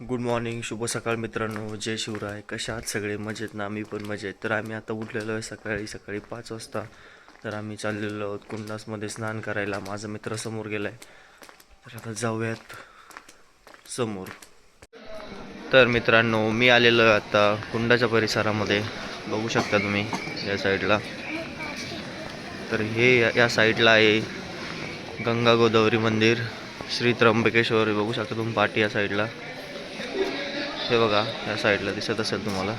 Good morning, शुभ सकाळ मित्रांनो. जय शिवराय. कशा आहात सगळे? मजेत ना? आम्ही पण मजेत. तर आम्ही आता उठलेलो आहे सकाळी 5 वाजता. तर आम्ही चाललेलो आहोत कुंडासमध्ये स्नान करायला. माझा मित्र समोर गेला आहे, तर आता जाऊयात समोर. तर मित्रांनो, मी आलेलो आहे आता कुंडाच्या परिसरामध्ये. बघू शकता तुम्ही या साईडला. तर हे या साईडला आहे गंगा गोदावरी मंदिर, श्री त्र्यंबकेश्वर. बघू शकता तुम्ही पाठी या साईडला. हे बघा, या साईडला दिसत असेल तुम्हाला.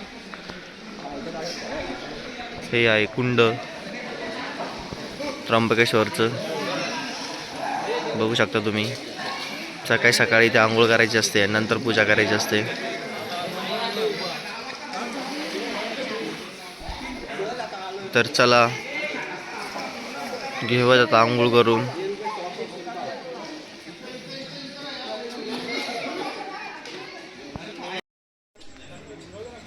हे आहे कुंड त्र्यंबकेश्वरचं. बघू शकता तुम्ही. सकाळी सकाळी इथे आंघोळ करायची असते, नंतर पूजा करायची असते. तर चला घेऊया आता आंघोळ करून.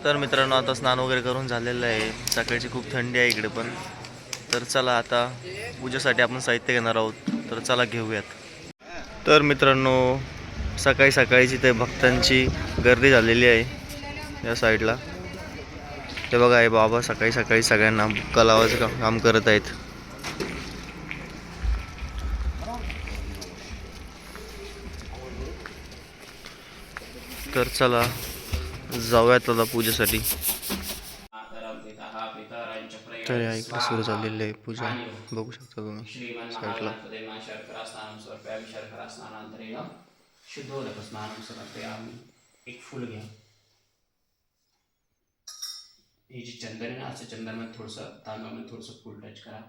तर मित्रांनो, आता स्नान वगैरे करून झालेलं आहे. सकाळची खूप थंडी आहे इकडे पण. तर चला आता पूजेसाठी आपण साहित्य घेणार आहोत, तर चला घेऊयात. तर मित्रांनो, सकाळी सकाळीची ते भक्तांची गर्दी झालेली आहे या साईडला. ते बघा, आहे बाबा सकाळी सकाळी सगळ्यांना बुक्का लावायचं काम करत आहेत. तर चला जाऊयात आता पूजेसाठी. तर या इकडे सुरू झालेली आहे पूजा. बघू शकता तुम्ही साईडला. शुद्धोदक स्नानं समर्पयामि. एक फूल घ्या. हे जे चंदन आहे ना, असं चंदनामध्ये थोडंसं तांदूळामध्ये थोडंसं फूल टच करा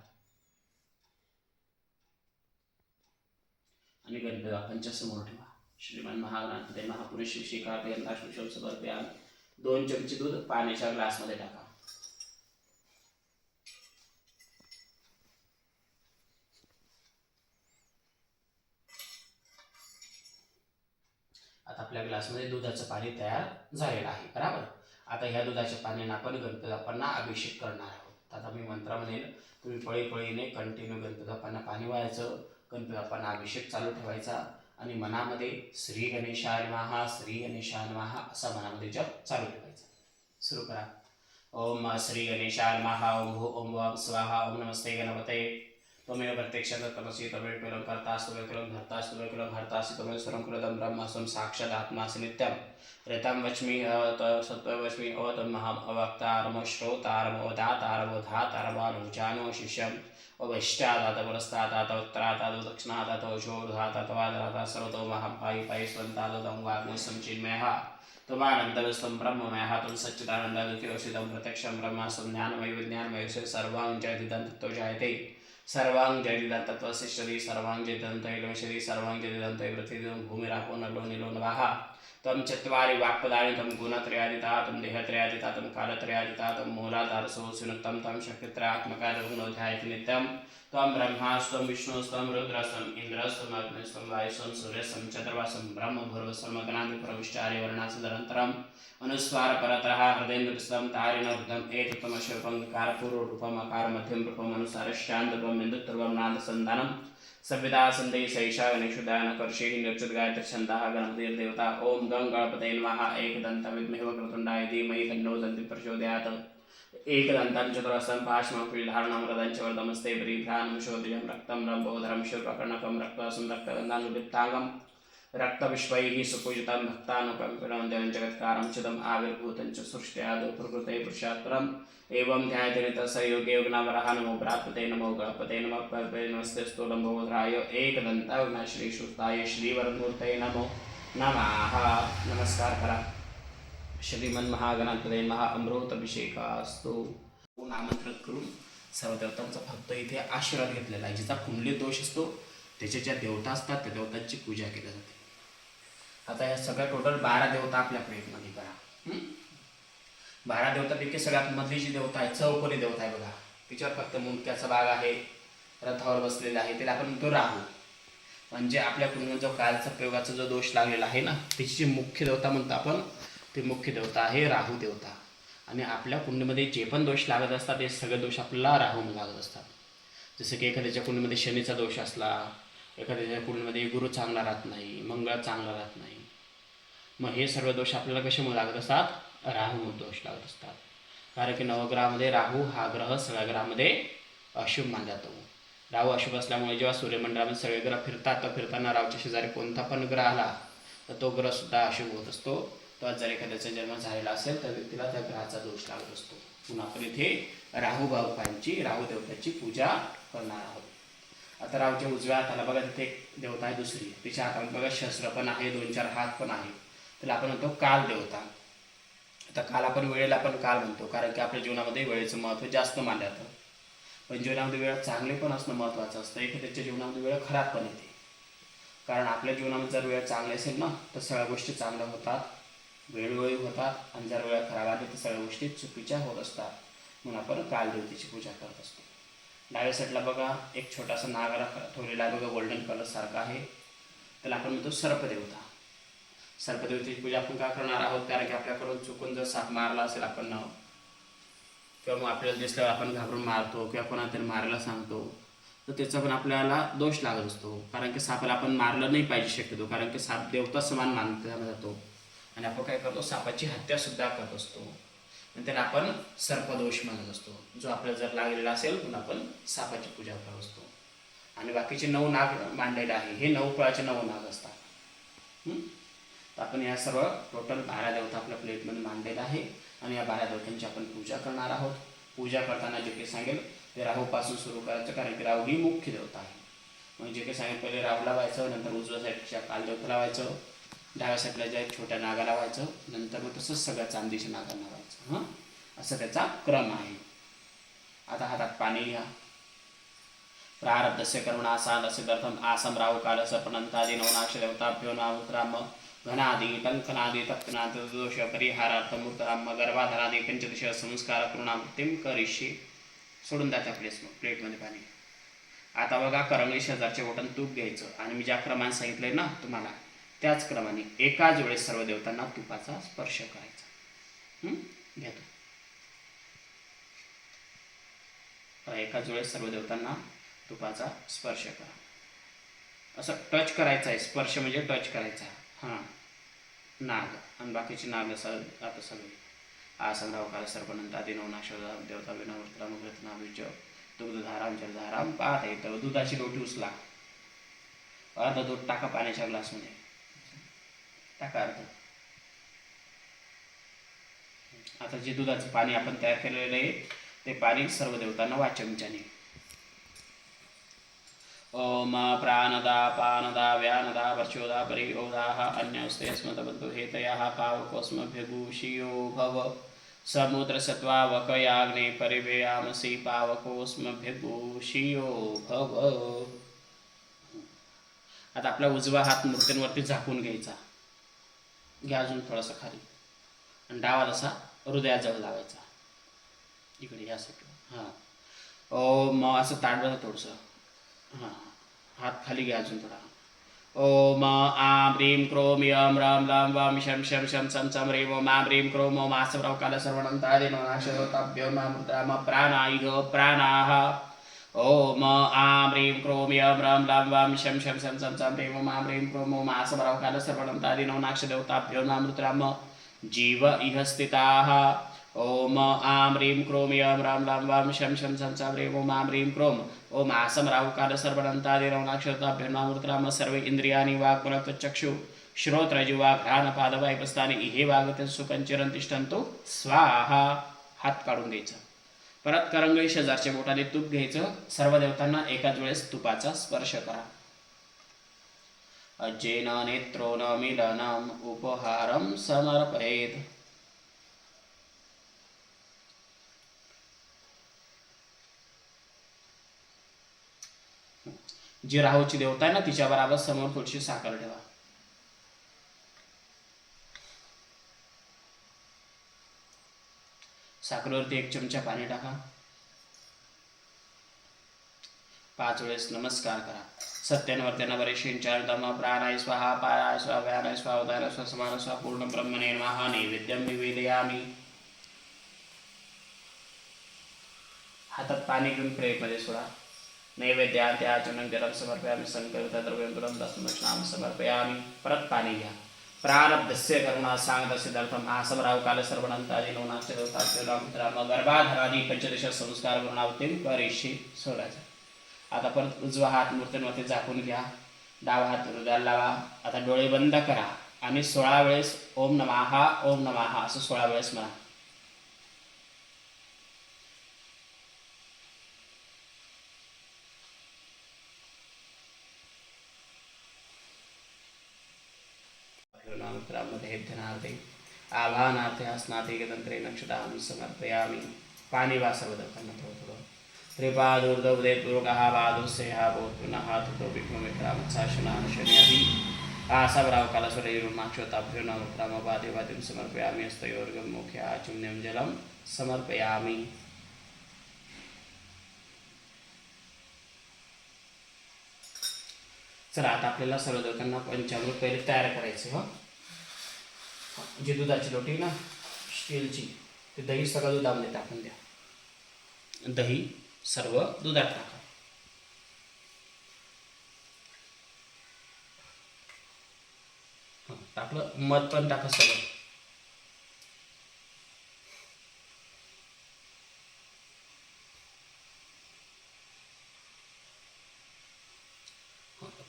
आणि गणपती बाप्पांच्या समोर ठेवा. श्रीमान महागणाधिपते महापुरुष शिवशिकार्पयंताश्रुशम समर्पयामि. 2 चमचे दूध पाण्याच्या ग्लासमध्ये टाका. आता आपल्या ग्लासमध्ये दुधाचं पाणी तयार झालेलं आहे, बरोबर. आता ह्या दुधाच्या पाण्याने आपण गणपती बाप्पांना अभिषेक करणार आहोत. आता मी मंत्रामध्ये तुम्ही पळीने कंटिन्यू गणपती बाप्पांना पाणी वाहायचं, गणपती बाप्पांना अभिषेक चालू ठेवायचा आणि मनामध्ये श्री गणेशाय नमः, श्री गणेशाय नमः असा मनामध्ये जप चालू ठेवायचा. सुरू करा. ओम श्री गणेशाय नमः. ओम ओम स्वाहा. ओम नमस्ते गणपते. त्वमेव प्रत्यक्षात् तमसि त्वमेव केवलं कर्तासि त्वमेव केवलं धर्तासि त्वमेव केवलं भर्तासि त्वमेव सर्वं कृतं ब्रह्मास्मि साक्षादात्मासि नित्यं ऋतं वच्मि सत्त्ववच्मि अवतमहम् अवक्तारम् श्रोतारम् अवदातारम् अवधातारम् अनुजानो शिष्यम् अवैष्टादात पुरस्तादात उत्तरादात दक्षिणादात ऊर्ध्वादात वादरादात सर्वतोमहं पायि स्वन्तादं वाग्मि संचिन्मयः त्वमानन्दविस्तं ब्रह्ममयः त्वं सच्चिदानन्दविद्योषितं प्रत्यक्षं ब्रह्मास्मि ज्ञानमय विज्ञानमय सर्वां जयदिदं तत्त्वं जायते. सर्वांग जयदिदं तत्त्वसिष्ठति सर्वांग जयदिदं तैलवशति सर्वांग जयदिदं तैवृथिदिदं भूमिरापो नलो नीलो नभः. त्वं चत्वारि वाक्पदानि तं गुणत्रयादिता तं देहत्रयादिता तं कालत्रयादिता तं मूलाधारसोऽसुनुक्तं तं शक्तित्रयात्मकादं ध्यायति नित्यं. त्वं ब्रह्मास्त्वं विष्णुस्त्वं रुद्रस्त्वम् इन्द्रस्त्वम् अग्निस्त्वं वायुस्त्वं सूर्यस्त्वं चतुर्वासं ब्रह्मभूर्वस्वं गणाधिपुरविष्टारिवर्णासुदनन्तरम् अनुस्वार परतरः हृदयेन्द्रस्तं तारिणवृद्धम् एतत्त्वमशरूपं विकारपूर्वरूपम् अकारमध्यं रूपम् अनुसारश्चान्तरूपम् इन्दुत्वं नादसन्धानं संविदा सन्देह सैषा गणेशोदयनकर्षेः निर्चुद्गायत्रछन्दः गणपतिर्देवता. ओम गं गणपतये नमः. एकदन्तं विद्महे वक्रतुण्डाय धीमहि तन्नो दन्तिः प्रचोदयात्. एकदन्तं चतुरस्रं पाशमकुलिधारणं रदञ्च वरदमस्ते परिभ्राणं शोधिजं रक्तं रम्भोदरं शूर्पकर्णकं रक्तवासं रक्तगन्धानुलिप्ताङ्गं रक्तविश्वैः सुपूजितं भक्तानुकम्पितं देवं जगत्कारं चिदम् आविर्भूतं च सृष्ट्यादौ प्रकृते पुरुषात्परम्. एवं ध्यायते नितसयोगे योगनामरः. नमो बृहस्पते नमो गणपते नमः पर्वते नमस्तेस्तु लम्बोदराय एकदन्ताय विघ्नश्रीसूताय श्रीवरमूर्तये नमो नमः. नमस्कार करा. श्रीमन महागणाधिपतये नमः. अमृताभिषेकास्तु. आमंत्रित करून सर्व देवतांचा फक्त इथे आशीर्वाद घेतलेला आहे. जिचा कुंडली दोष असतो त्याच्या ज्या देवता असतात त्या देवतांची पूजा केली जाते. आता या सगळ्या टोटल 12 देवता आपल्या प्लेटमध्ये करा. 12 देवतापैकी सगळ्यात मधली जी देवता आहे चौकोनी देवता आहे बघा, तिच्यावर फक्त मुंडक्याचा भाग आहे, रथावर बसलेला आहे, त्याला आपण म्हणतो राहू. म्हणजे आपल्या कुंडलीत जो कालचा प्रयोगाचा जो दोष लागलेला आहे ना, तिची जी मुख्य देवता म्हणतो आपण, ती मुख्य देवता आहे राहू देवता. आणि आपल्या कुंडलीमध्ये जे पण दोष लागत असतात ते सगळे दोष आपल्याला राहून लागत असतात. जसं की एखाद्याच्या कुंडलीमध्ये शनीचा दोष असला, एखाद्याच्या कुंडलीमध्ये गुरु चांगला राहत नाही, मंगळ चांगला राहत नाही, मग हे सर्व दोष आपल्याला कशामुळे लागत असतात? राहू दोष लागत असतात. कारण की नवग्रहामध्ये राहू हा ग्रह सगळ्या ग्रहामध्ये अशुभ मानला जातो. राहू अशुभ असल्यामुळे जेव्हा सूर्यमंडळामध्ये सगळे ग्रह फिरतात तर फिरताना राहूच्या शेजारी कोणता पण ग्रह आला तर तो ग्रह सुद्धा अशुभ होत असतो. तर जर एखाद्याचा जन्म झालेला असेल तर व्यक्तीला त्या ग्रहाचा दोष लागत असतो. म्हणून आपण इथे राहू बाप्पांची, राहू देवताची पूजा करणार आहोत. आता राहूच्या उजव्या हाताला बघा तिथे एक देवता आहे दुसरी, तिच्या हातात बघा शस्त्र पण आहे, 2-4 हात पण आहे. त्याला आपण म्हणतो काल देवता. आता काल आपण वेळेला पण काल म्हणतो कारण की आपल्या जीवनामध्ये वेळेचं महत्त्व जास्त मानलं जातं. पण जीवनामध्ये वेळ चांगले पण असणं महत्त्वाचं असतं. एखाद्याच्या जीवनामध्ये वेळ खराब पण येते. कारण आपल्या जीवनामध्ये जर वेळ चांगली असेल ना तर सगळ्या गोष्टी चांगल्या होतात, वेळोवेळी होतात. आणि जर वेळ खराब आली तर सगळ्या गोष्टी चुकीच्या होत असतात. म्हणून आपण कालदेवतेची पूजा करत असतो. डाव्या साईडला बघा एक छोटासा नागारा ठेवलेला आहे बघा, गोल्डन कलर सारखा आहे. त्याला आपण म्हणतो सर्पदेवता. सर्पदेवतेची पूजा आपण का करणार आहोत? कारण की आपल्याकडून चुकून जर साप मारला असेल आपण किंवा मग आपल्याला दिसल्यावर आपण घाबरून मारतो किंवा कोणातरी मारायला सांगतो तर त्याचा पण आपल्याला दोष लागत असतो. कारण की सापाला आपण मारलं नाही पाहिजे शक्यतो, कारण की साप देवता समान मानला जातो. आणि आपण काय करतो? सापाची हत्यासुद्धा करत असतो. आणि त्याला आपण सर्पदोष मानत असतो. जो आपल्याला जर लागलेला असेल म्हणून आपण सापाची पूजा करत असतो. आणि बाकीचे 9 नाग मांडलेले आहे, हे 9 फळाचे 9 नाग असतात. तर आपण या सर्व टोटल 12 देवता आपल्या प्लेटमध्ये मांडलेला आहे. आणि या 12 देवतांची आपण पूजा करणार आहोत. पूजा करताना जे काही सांगेल ते राहूपासून सुरू करायचं, कारण की राहू ही मुख्य देवता आहे. मग जे काही सांगेल पहिले राहू लावायचं, नंतर उजव्या साईडच्या कालदेवता लावायचं, डाव्या साईडला ज्या छोट्या नागा लावायचं, नंतर मग तसंच सगळ्या चांदीच्या नागांना लावायचं. असं त्याचा क्रम आहे. आता हातात पाणी घ्या. प्रारब्धस्य कर्मणा साधस्यर्थम आसम राहू काल सर्पणंतादि नवनाक्ष देवताभ्यो नामोत्राम घनादि टंकनादि तत्कनादि दोष परिहारार्थ मूर्तराम गर्भाधारादि पंचदश संस्कार करुणामृत्युम करिष्ये. सोडून द्या त्या प्लेटमध्ये पाणी. आता बघा करंगळी शेजारचे बोटन तूप घ्यायचं आणि मी ज्या क्रमाने सांगितलंय ना तुम्हाला त्याच क्रमाने एकाच वेळेस सर्व देवतांना तुपाचा स्पर्श करायचा. घ्या तो. एकाच वेळेस सर्व देवतांना तुपाचा स्पर्श करा. असं टच करायचं आहे. स्पर्श म्हणजे टच करायचा. नाग आणि बाकीचे नाग आता सगळे आसनराव काल सर्पनंत आदी नवनाश देवता विनावर्तनाभिज दुग्धधाराम जलधाराम पाहता येतं. दुधाची रोटी उचला, अर्ध दूध टाका पाण्याच्या ग्लासमध्ये, टाका अर्ध. आता जे दुधाचं पाणी आपण तयार केलेलं आहे ते पाणी सर्व देवतांना वाचमच्याने. ओम प्राणदा पानदा व्यानदा वर्चोदा परिओदाः अन्यस्ते स्मतबद्धो हेतयाः पावकोस्मभ्यगुषियो भव समुद्रसत्त्वावकयाग्ने परिवेयामसि पावकोस्मभ्यगुषियो भव. आता आपला उजवा हात मूर्तींवरती झाकून घ्यायचा. घ्या अजून थोडासा खाली. आणि डावा जसा हृदयाजवळ लावायचा, इकडे या साईडला. ओम असं ताट बसा थोडंसं. हात खाली घ्या अजून थोडा. ओम आम ह्रीं क्रोम यम रम लम वम शम शम शम सम सम ह्रीं ओम आम ह्रीं क्रोम ओम आसवराव काल सर्वणंतादि नवनाक्षरोताभ्यो मामृताम प्राणायः प्राणाः. ओम आम ह्रीं क्रोम यम रम लम वम शम शम शम सम सम ह्रीं ओम आम ह्रीं क्रोम ओम आसवराव काल सर्वणंतादि नवनाक्षदेवताभ्यो मामृताम जीव इह स्थिताः. ओम आम ह्रीं क्रोम यम रम लम वम शम शम सम सम ह्रीं ओम आम ह्रीं क्रोम ओम आसम राहु काल सर्वणंतादि नवनाक्षताभ्यो मामृताम सर्व इंद्रियानि वाक्मनत्वचक्षु श्रोत्र जिह्वा घ्राण पादवायपस्थाने इहे वागते सुकंचिरं तिष्ठन्तु स्वाहा. हात काढून घ्यायचा. परत करंगळी शेजारच्या बोटाने तूप घ्यायचं. सर्व देवतांना एकाच वेळेस तुपाचा स्पर्श करा. अज्जेन नेत्रो न मिलनम उपहारम समर्पयेत. जी राहूची देवता आहे ना तिच्या बरोबर समोर थोडीशी साखर ठेवा. साखरेवरती 1 चमचा पाणी टाका. 5 वेळेस नमस्कार करा. सत्यानवर्त्यानं बरेशीन चारदम प्राणाय स्वाहा पाराय स्वाहा व्यानाय स्वाहा उदानाय स्वाहा समान स्वाहा पूर्ण ब्रह्मणे नमः नैवेद्यम निवेदयामि. हातात पाणी घेऊन प्लेटमध्ये सोडा. नैवेद्यान्त्याचनं जलं समर्पयामि संकलितद्रव्यं तुलं दशमलक्ष्णां समर्पयामि. परत पाणी घ्या. प्रारब्धस्य करुणा सांगत सिद्धार्थम आसवराव काल सर्वणंतादी नवनाथ गर्भाधारादी पंचदश संस्कार गुणावतील बरेचसे सोडायचं. आता परत उजवा हात मूर्तींवरती झाकून घ्या, डावा हात हृदयाला लावा. आता डोळे बंद करा आणि 16 वेळेस ओम नमः ओम नमः असं 16 वेळेस म्हणा. मध्ये ध्यनार्थे आभानार्थे हस्नाते तंत्रे नक्षदां समर्पयामि. पाणी वा सर्वदत्तांना थोडं थोडं. त्रिपादूर्धोदयपूर्वकः पादोस्यः पुनः ततो विष्णुमित्रामत्साशनान् शन्यादि आसवराव कालस्वरैरुमाक्षताभ्यो नमोक्रामपादेवादिं समर्पयामि. हस्तयोर्गं मुखे आचुम्यं जलं समर्पयामि. चला आता आपल्याला सर्व देवतांना पंचामृत पहिले तयार करायचे. हो, जी दुधाची लोटी ना स्टीलची, ते दही सगळं दुधामध्ये टाकून द्या. दही सर्व दुधात टाका. टाकलं, मध पण टाका सगळं.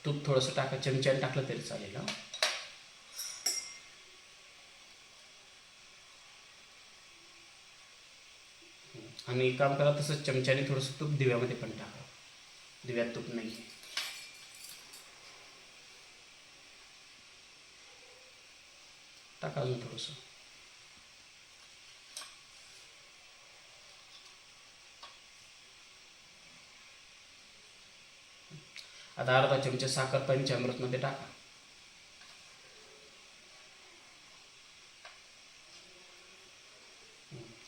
तूप थोडंसं टाका, चमच्याने टाकलं तरी चालेल. आणि काम करा तसंच चमच्याने थोडंसं तूप दिव्यामध्ये पण टाका. दिव्यात तूप नाही आहे. टाका अजून थोडंसं. आता अर्धा चमचा साखर पंचामृतमध्ये टाका.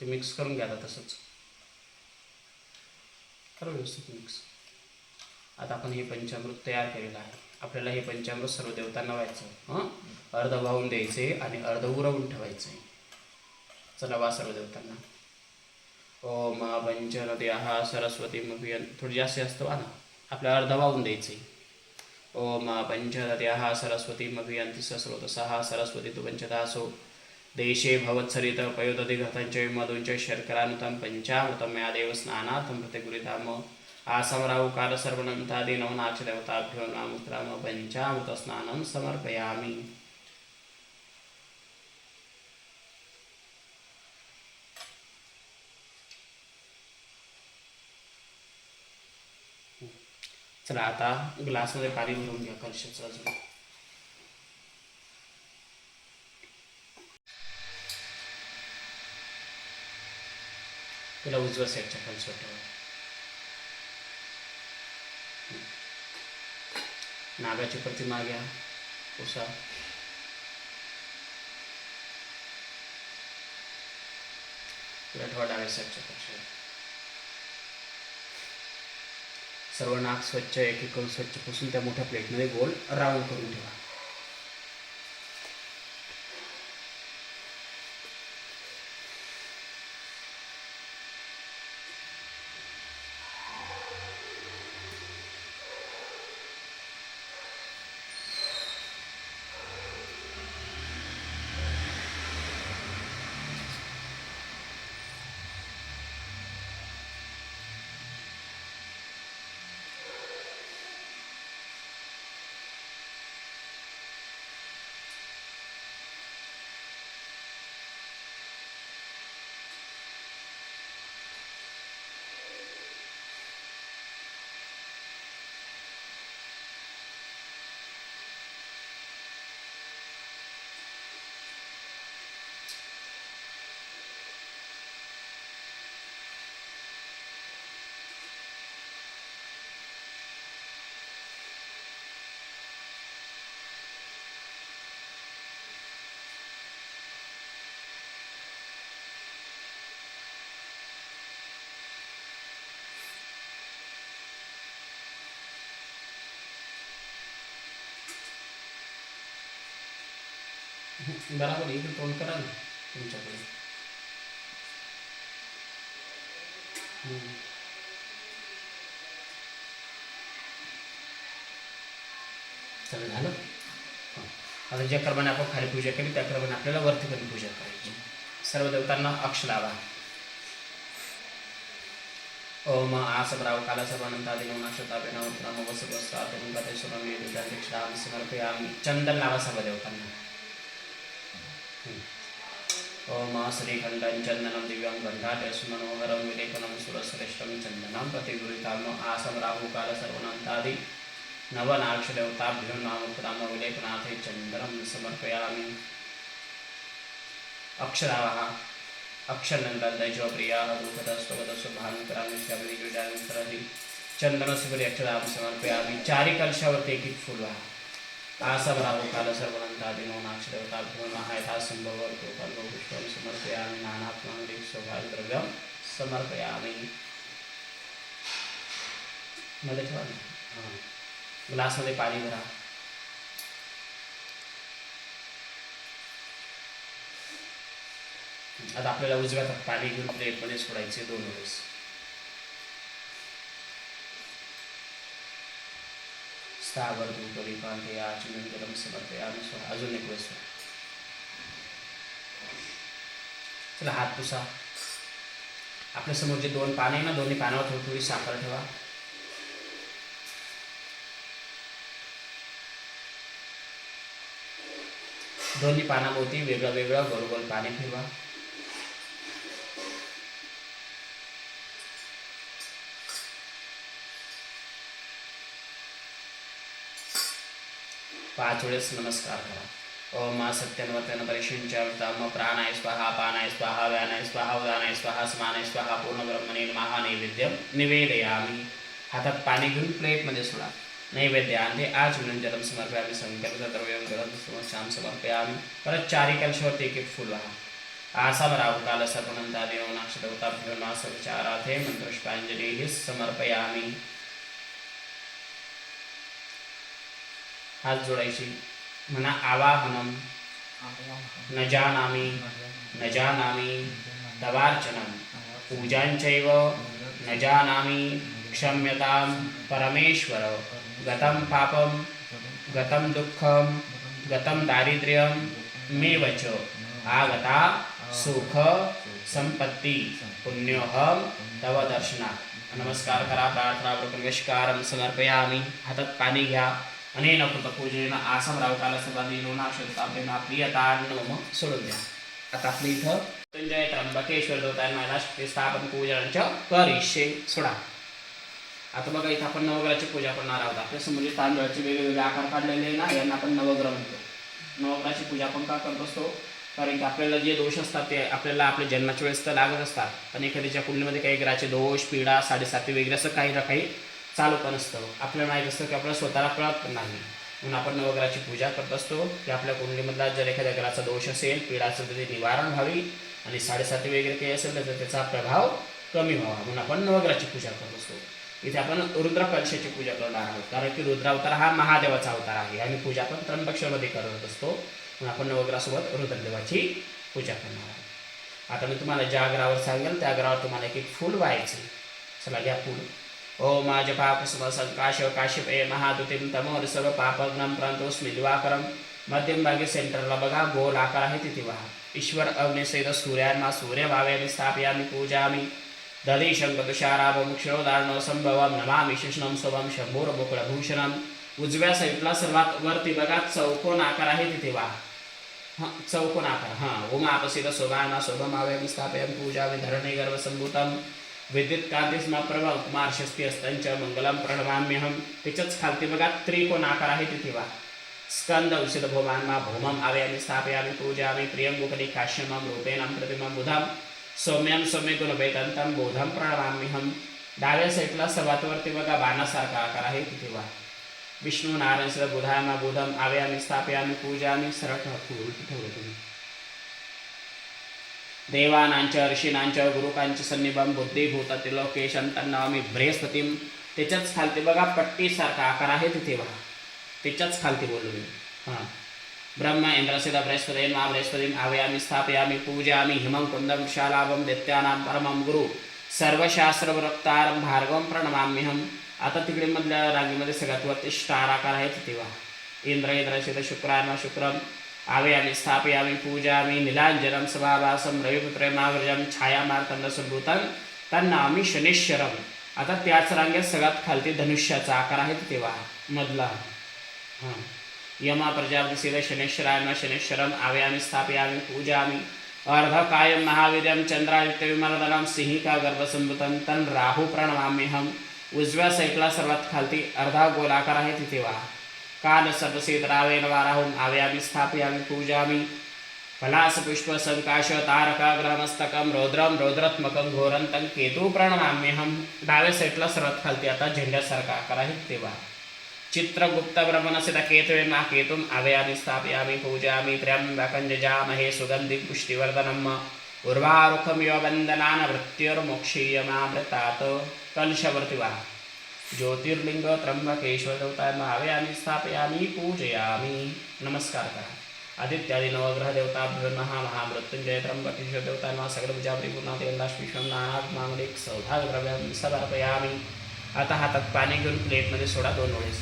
ते मिक्स करून घ्या. आता तसंच करा व्यवस्थित मिक्स. आता आपण हे पंचामृत तयार केलेलं आहे. आपल्याला हे पंचामृत सर्व देवतांना व्हायचं. अर्ध वाहून द्यायचे आणि अर्ध उरवून ठेवायचे. चला वा सर्व देवतांना. ओम पंचनद्याः सरस्वती मभियन. थोडी जास्त जास्त वा ना. आपल्या अर्ध वाहून द्यायचे. ओम पंचनद्याः सरस्वती मभियन्ति सस्रोतसः सरस्वती तु पंचदासो देशे भवत्सरित पयोदधि घृतं च मधुं शर्करानुतं पंचामृतं मया देव स्नानार्थं प्रतिगृहीताम. आसवराव काल सर्वणंतादि नवनाक्षदेवताभ्यो नमोक्राम पंचामृतस्नानं समर्पयामि. चला आता ग्लासमध्ये पाणी भरून घ्या कलशाचं. अजून तुला उजव्या साईडच्या कलशात ठेवा. नागाची प्रतिमा घ्या, पुसा. तुला ठेवा डाव्या साईडच्या कलशात. सर्व नाग स्वच्छ एक एक करून स्वच्छ पुसून त्या मोठ्या प्लेटमध्ये गोल राऊंड करून ठेवा. बराबर इकडे तोंड करा ना तुमच्याकडे. चला झालं. आता ज्या क्रमाने आपण खाली पूजा केली त्या क्रमाने आपल्याला वरती पण पूजा करायची. सर्व देवतांना अक्ष लावा. ओम आसमराव कालसर्वानंतादिनो नक्षतापेन उत्तम वसुवस्त्रातुं गतेश्वरं वेदुदक्षिणां समर्पयामि. चंदन लावा सर्व देवतांना. ओम श्रीखंडं चंदनं दिव्यं घंटाढ्यं मनोहरं विलेपनं सुरश्रेष्ठं चंदनं प्रतिगृहीताम्. आसमराहु कालसर्वानंतादि नवनाक्षदेवताभ्यो नामोत्तम विलेपनाथे चंदनं समर्पयामि. अक्षरावः अक्षरनंदनदैजप्रिया दुःखदस्वगदस्वभानुकरामिष्याभिजुजामित्रहि चंदनस्वरी अक्षरां समर्पयामि. चारी कलशावरती एक एक फूल वाहा. आसमराहु कालसर्वानंतादिनो नाक्षदेवताभ्यो नमः. यथा संभवतो पुष्पं समर्पयामि. नानात्मनं सौभाग्यद्रव्यं समर्पयामि. मध्ये ठेवा ना. ग्लासमध्ये पाणी भरा. आता आपल्याला उजव्या हातात पाणी घेऊन प्लेटमध्ये सोडायचे 2 वेळेस. स्थावर दूतरी कांते आचमन समर्पयामि. अजून एक वेळेस. चला हात पुसा. आपल्या समोर जे 2 पाने आहे ना, दोन्ही पानावर थोडी थोडी साखर ठेवा. दोन्ही पानाभोवती वेगळं वेगळं गोल गोल पाणी फिरवा. पाच वेळेस नमस्कार करा. ओम सत्यनवतन परिशिंचाम प्राणाय स्वाहा पानाय स्वाहा व्यानाय स्वाहा उदानाय स्वाहा समानाय स्वाहा पूर्ण ब्रह्मणे नमः. नैवेद्यम निवेदयामि. हातात पाणी घेऊन प्लेटमध्ये सोडा. नैवेद्य आणते आचमनं जलं समर्पयामि. संकल्पद्रव्यं गणपतिसमक्षां समर्पयामि. परत चारी कलशावरती एक एक फूल वाहा. आसमराहु कालसर्वानंतादिनो नाक्षदेवताभ्यो नमः. सविचारार्थे मंत्रपुष्पांजलिः समर्पयामि. हात जोडायची. म्हणा आवाहनम न जानामि न जानामि तवार्चनं पूजांचैव न जानामि क्षम्यतां परमेश्वर. गतं पापं गतं दुःखं गतं दारिद्र्यं मे वच आगता सुख संपत्ती पुण्योहम तव दर्शनात्. नमस्कार करा. प्रार्थना प्रकर्षकारं समर्पयामि. हातात पाणी घ्या. अनेन कृतपूजेन आसमराव कालसर्वानंतादिनो नाक्षदेवताभ्यो प्रियतान्नम सोडून द्या. आता आपली इथं मृत्युंजय त्र्यंबकेश्वर देवतांना स्थापन पूजन करिष्ये. सोडा. आता बघा इथं आपण नवग्रहाची पूजा करणार आहोत. आपल्या समोर तांदळाचे वेगवेगळे आकार काढलेले आहे ना, यांना आपण नवग्रह म्हणतो. नवग्रहाची पूजा आपण का करत असतो? कारण की आपल्याला जे दोष असतात ते आपल्याला आपल्या जन्माच्या वेळेस तर लागत असतात, पण एखाद्याच्या कुंडलीमध्ये काही ग्रहाचे दोष पीडा 7.5 वगैरे असं काही ना काही चालू पण असतं. आपल्याला माहीत असतं की आपल्याला स्वतःला कळत पण नाही. म्हणून आपण नवग्रहाची पूजा करत असतो की आपल्या कुंडलीमधला जर एखाद्या ग्रहाचा दोष असेल पीडा असेल तर ते निवारण व्हावी आणि 7.5 वगैरे काही असेल तर त्याचा प्रभाव कमी व्हावा म्हणून आपण नवग्रहाची पूजा करत असतो. इथे आपण रुद्र कलशाची पूजा करणार आहोत कारण की रुद्रावतार हा महादेवाचा अवतार आहे आणि पूजा आपण त्र्यंबकेश्वरमध्ये करत असतो. म्हणून आपण नवग्रहासोबत रुद्रदेवाची पूजा करणार आहोत. आता मी तुम्हाला ज्या ग्रहावर सांगेल त्या ग्रहावर तुम्हाला एक एक फूल व्हायचे. चला घ्या फूल. ओम जपाकुसुम संकाश काश्यपे महादुतिम तमोर सर्व पापग्नम प्रांतोस्मि दिवाकरम. मध्यम भागी सेंटरला बघा गोल आकार आहे तिथे व्हा. ईश्वर अग्निसहित सूर्यांना सूर्य भावे स्थापयामि पूजामि. दधी शंकतुषाराभम क्षीरोदारण संभवम नमामि शिष्णम स्वम शंभूर मुकुळभूषणम. उजव्या साईडला सर्वात वरती बघा चौकोन आकार आहे तिथे व्हा. चौकोन आकार. हां. ओम आपसित शोभाना शोभम आवेमि स्थापयामि पूजामि धरणे गर्भसंभूतम. विद्युत कांतिस्म प्रभा कुमार शस्ती असतांच मंगलम प्रणमाम्यहम. त्याच्याच खालती बघा त्रिकोण आकार आहे तिथे वा. स्कंद उषित भोमान्मा भौमम आवेयामि स्थापयामि पूजामि. प्रियंगुकली काश्यमम रूपेणम प्रतिमम बुधम सौम्यम सौम्य गुणवेदंतम बोधम प्रणमाम्यहम. डाव्या साईडला सर्वात वरती बघा बाणासारखा आकार आहे तिथे वा. विष्णू नारायण सद बुधायमा बुधम आवेयामि स्थापयामि पूजामि. सरळ ठेवलं तुम्ही. देवानांच्या ऋषीनांच्या गुरुकांच्या सन्निभम बुद्धिभूत लोकेशन तन्नामी बृहस्पतीम. त्याच्याच खालती बघा पट्टीसारखा आकार आहे तिथे बघा. त्याच्याच खालती बोलू मी. हां. ब्रह्म इंद्रसिदा बृहस्पतीन मा बृहस्पतीन आवेयामि स्थापयामि पूजामि. हिमं कुंदम शालाभम दैत्यानां परमं गुरु सर्वशास्त्रवक्तारं भार्गवं प्रणमाम्यहम. आता तिकडे मधल्या रांगेमध्ये सगळ्यात वरती स्टार आकार आहे तिथे वा. इंद्रयद्रशित शुक्रान् शुक्रम् आवेयामि स्थापयामि पूजामि नीलाञ्जनं सभावासं रविपुत्रमाग्रजं छायामार्तंडसंभूतं तन्नामी शनेश्वरम. आता त्याच रांगेत सगळ्यात खालती धनुष्याचा आकार आहे तेव्हा मधला यमा प्रजापती शनेश्वराय शनेश्वरम आवेयामि स्थापयामि पूजामि अर्धकायं महावीर्यं चंद्रादित्य विमलदनं सिंहिका गर्भसंभूतं तन राहू प्रणमाम्यहम. उजव्या साईडला सर्वात खालती अर्धा गोलाकार आहे तिथे वा कान सर्वसेतरावेन वाराहून आवेयामि स्थापयामि पूजामि फलास पुष्प संकाश तारका ग्रहमस्तकम रौद्रम रौद्रात्मकम घोरंतं केतू प्रणमाम्यहम. डाव्या साईडला सर्वात खालती आता झेंड्यासारखा आकार आहे तेव्हा चित्रगुप्त ब्रह्मणसित केतुर्मा केतुम आवेयामि स्थापयामि पूजामि त्र्यंबकं जजामहे सुगंधिं पुष्टिवर्धनम् उर्वारुकमिव वन्दनान् वृत्तिर्मोक्षीयमामृतात्. कलशावरती वा ज्योतिर्लिंग त्र्यंबकेश्वर देवतांना आवेयामि स्थापयामि पूजयामि. नमस्कार करा. आदित्यादि नवग्रह देवताभ्यो नमः. महामृत्युंजय त्र्यंबकेश्वर देवतांना सकल पूजापरी पूर्णादेवदास विश्वम नानाद मांगलिक सौभाग्यद्रव्यं समर्पयामि. आता हातात पाणी घेऊन प्लेटमध्ये सोडा 2 वेळेस.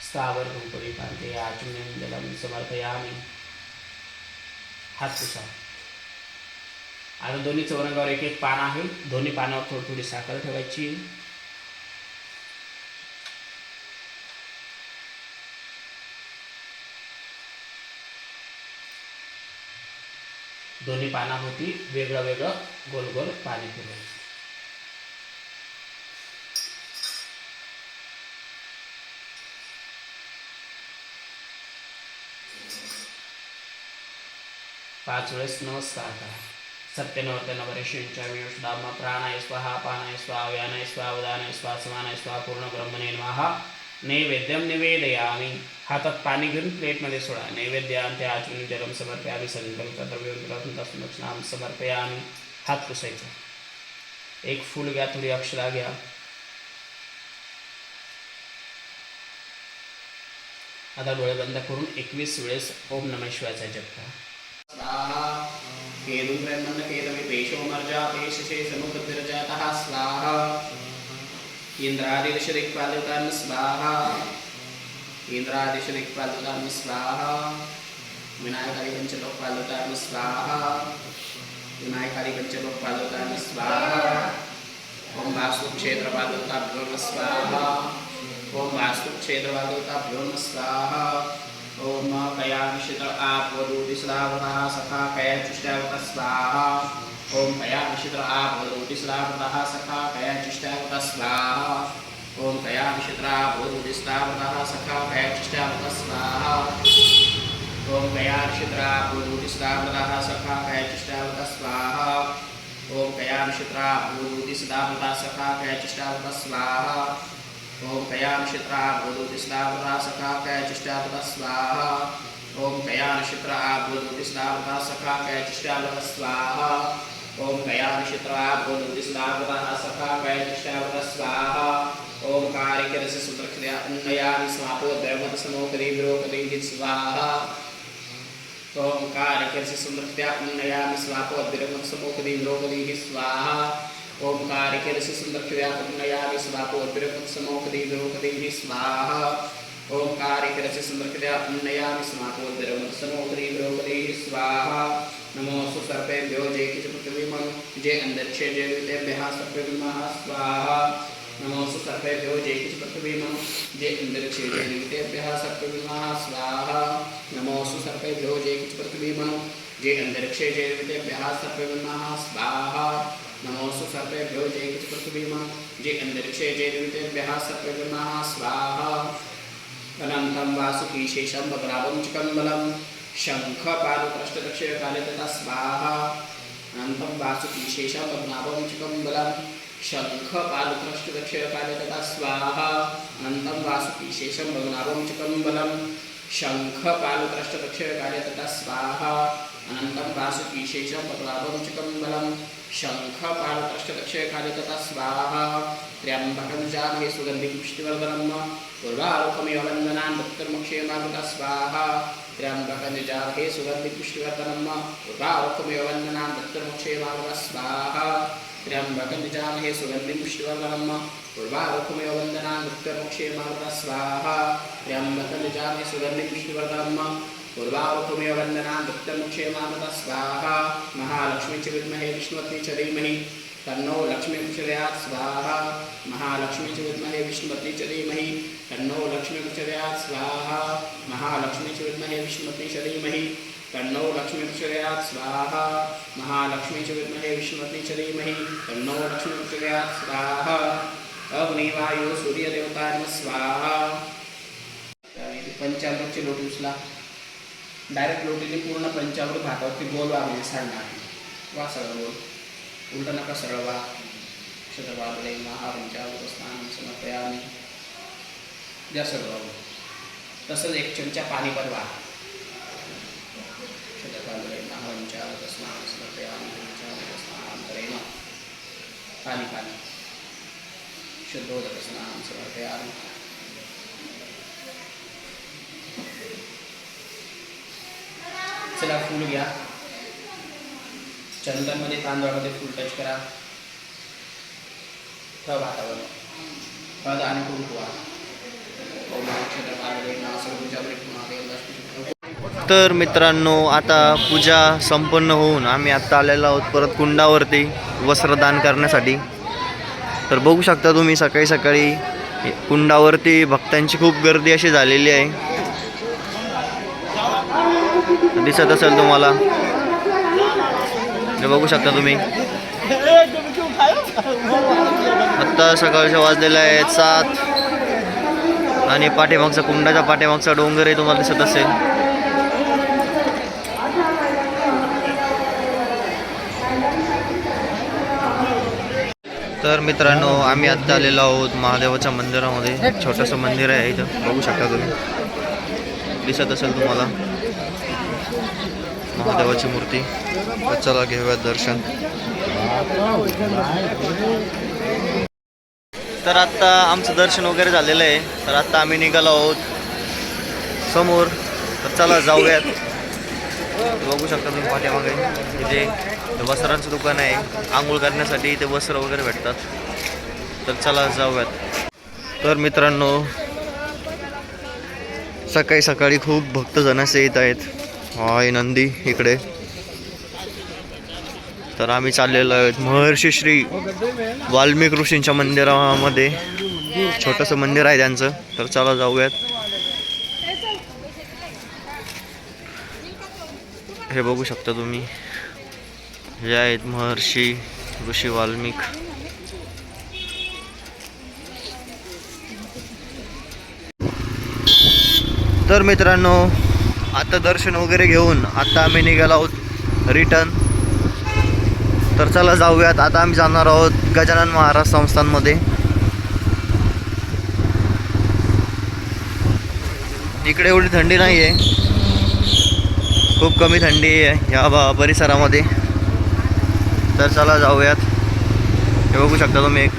स्थावर रूपरी कांते आचमन जलम समर्पयामि. हात पुसा. आता दोन्ही चौरंगावर एक एक पान आहे. दोन्ही पानावर थोडी थोडी साखर ठेवायची. दोन्ही पानाभोवती वेगळं वेगळं गोल गोल पाणी फिरवायचं. पाच वेळेस नमस्कार करा. सत्यनवर्तनवरेशिंचाम्युष्डाम प्राणाय स्वाहा पानाय स्वाहा व्यानाय स्वाहा उदानाय स्वाहा समानाय स्वाहा पूर्ण ब्रह्मणे नमः. नैवेद्यम निवेदयामि. हातात पाणी घेऊन प्लेटमध्ये सोडा. नैवेद्यान्ते आचमन जलम समर्पयामि. संकल्प द्रव्यं समर्पयामि. हात पुसायचा. एक फूल घ्या. थोडी अक्षरा घ्या. आता डोळे बंद करून 21 वेळेस ओम नमः शिवायचा जप करा. स्वाहा केदुं ब्रह्मण्य केदमि पेशो मर्जा पेशे समुद्रजातः स्वाहा. इंद्रादिदिशदिक्पालकान् स्वाहा. इंद्रादिदिशदिक्पालकान् स्वाहा. विनायकादि पंचलोकपालकान् स्वाहा. विनायकादि पंचलोकपालकान् स्वाहा. ओम वास्तुक्षेत्रपालकाभ्यो स्वाहा. ओम वास्तुक्षेत्रपालकाभ्यो स्वाहा. ओम कयामिषित आपवदूति स्लावतः सखा कयाचुष्टावत स्वाहा. ओम कयामिषित आपवदूति स्लावतः सखा कयाचुष्टावत स्वाहा. ओम कयामिषित आपवदूति स्लावतः सखा कयाचुष्टावत स्वाहा. ओम कयामिषित आपवदूति स्लावतः सखा कयाचुष्टावत स्वाहा. ओम कयामिषित आपवदूति स्लावतः सखा कयाचुष्टावत स्वाहा. ओम कयामिषित आपवदूति स्लावतः सखा कयाचुष्टावत स्वाहा. ओम कयामिषित आपवदूति स्लावतः सखा कयाचुष्टावत स्वाहा. ओम कयामिषित आपवदूति स्लावतः सखा कयाचुष्टावत स्वाहा. ओम कारिकरस्य सुत्रक्रिया उन्नयामि स्वापो द्रवमतसमोकरि विरोकरि स्वाहा. ओम कारिकरस्य सुत्रक्रिया उन्नयामि स्वापो द्रवमतसमोकरि विरोकरि स्वाहा. ओम कारिकरस्य सुत्रक्रिया उन्नयामि स्वापो द्रवमतसमोकरि विरोकरि स्वाहा. ओम कारिकरस्य सुत्रक्रिया उन्नयामि स्वापो द्रवमतसमोकरि विरोकरि स्वाहा. नमोस्तु सर्पेभ्यो जय किच पृथ्वीमं जय अंतरिक्षे जय वितेभ्यः सर्पेभ्यः स्वाहा. नमोस्तु सर्पेभ्यो जय किच पृथ्वीमं जय अंतरिक्षे जय वितेभ्यः सर्पेभ्यः स्वाहा. नमोस्तु सर्पेभ्यो जय किच पृथ्वीमं जय अंतरिक्षे जय वितेभ्यः सर्पेभ्यः स्वाहा. नमोस्तु सर्पेभ्यो जय किच पृथ्वीमं जय अंतरिक्षे जय वितेभ्यः सर्पेभ्यः स्वाहा. अनंतं वासुकीशेषं भद्रावं चिकम्बलं शंखपादुकृष्टदक्षिणकाले तथा स्वाहा. अनंतं वासुकीशेषं भद्रावं चिकम्बलं शंखपादुकृष्टदक्षिणकाले तथा स्वाहा. अनंतं वासुकीशेषं भद्रावं चिकम्बलं शंखपादुकृष्टदक्षिणकाले तथा स्वाहा. अनंतं वासुकीशेषं भद्रावं चिकम्बलं शंखपादुकृष्टदक्षिणकाले तथा स्वाहा. त्र्यंबकं जामहे सुगन्धिं पुष्टिवर्धनम् उर्वारुकमिव वन्दनान् भक्तिर्मोक्षीयमामृता स्वाहा. त्र्यंबकं जामहे सुगन्धिं पुष्टिवर्धनम् उर्वारुकमिव वन्दनान् भक्तिर्मोक्षीयमामृता स्वाहा. त्र्यंबकं यजामहे सुगन्धिं पुष्टिवर्धनम् उर्वारुकमेव वन्दना मृत्युर्मुक्षे मामृता स्वाहा त्र्यंबकं यजामहे सुगन्धिं पुष्टिवर्धनम् उर्वारुकमेव वन्दना मृत्युर्मुक्षे मामृता स्वाहा महालक्ष्मी च विद्महे विष्णुपत्नी च धीमहि तन्नो लक्ष्मी प्रचोदयात् स्वाहा महालक्ष्मी च विद्महे विष्णुपत्नी च धीमहि तन्नो लक्ष्मी प्रचोदयात् स्वाहा महालक्ष्मी च विद्महे विष्णुपत्नी च धीमहि तन्नो लक्ष्मी प्रचोदयात् स्वाहा महालक्ष्मी च विद्महे विष्णुपत्नी च धीमहि तन्नो लक्ष्मी प्रचोदयात् स्वाहा अग्नि वायु सूर्य देवता नमः स्वाहा पंचामृतची लोटी उचला डायरेक्ट लोटीने पूर्ण पंचामृत भातावरती गोल वागणे सांडणार वा सगळं गोल उलट नका सरळ वा शतपादले महापंचामृत स्नान समर्पयामी द्या सरळ तसंच 1 चमचा पाणी पण वा शतपादले महापंचामृत स्नान समर्पयामी पंचामृत स्नान करेन पाणी पाणी शुद्धोदक स्नान समर्पयामी चला फूल घ्या चंदनमध्ये तांदळामध्ये फुल टच करा ठेवा भातावर हळद आणि कुंकू तर मित्रांनो आता पूजा संपन्न होऊन आम्ही आत्ता आलेलो आहोत परत कुंडावरती वस्त्रदान करण्यासाठी. तर बघू शकता तुम्ही सकाळी सकाळी कुंडावरती भक्तांची खूप गर्दी अशी झालेली आहे. दिसत असेल तुम्हाला, हे बघू शकता तुम्ही. आत्ता सकाळचे वाजलेले आहेत 7 आणि पाठीमागचा कुंडाच्या पाठीमागचा डोंगरही तुम्हाला दिसत असेल. तर मित्रांनो आम्ही आत्ता आलेलो आहोत महादेवाच्या मंदिरामध्ये. छोटंसं मंदिर आहे इथं, बघू शकता तुम्ही, दिसत असेल तुम्हाला महादेवाची मूर्ती. चला घेऊयात दर्शन. तर आत्ता आमचं दर्शन वगैरे झालेलं आहे. तर आत्ता आम्ही निघालो आहोत समोर. तर चला जाऊयात. बघू शकता तुम्ही पाठीमागे इथे वस्त्रांचं दुकान आहे. आंघोळ करण्यासाठी इथे वस्त्र वगैरे भेटतात. तर चला जाऊयात. तर मित्रांनो सकाळी सकाळी खूप भक्तजण असे येत आहेत. आहे नंदी इकडे. तर आम्ही चाललेलो आहोत महर्षी श्री वाल्मिक ऋषींच्या मंदिरामध्ये. छोटंसं मंदिर आहे त्यांचं. तर चला जाऊयात. हे बघू शकता तुम्ही, हे आहेत महर्षी ऋषी वाल्मिक. तर मित्रांनो आता दर्शन वगैरे घेऊन आता आम्ही निघालो आहोत रिटर्न. तर चला जाऊयात. आता आम्ही जाणार आहोत गजानन महाराज संस्थानमध्ये. इकडे एवढी थंडी नाही आहे, खूप कमी थंडी आहे या परिसरामध्ये. तर चला जाऊयात. हे बघू शकता तुम्ही एक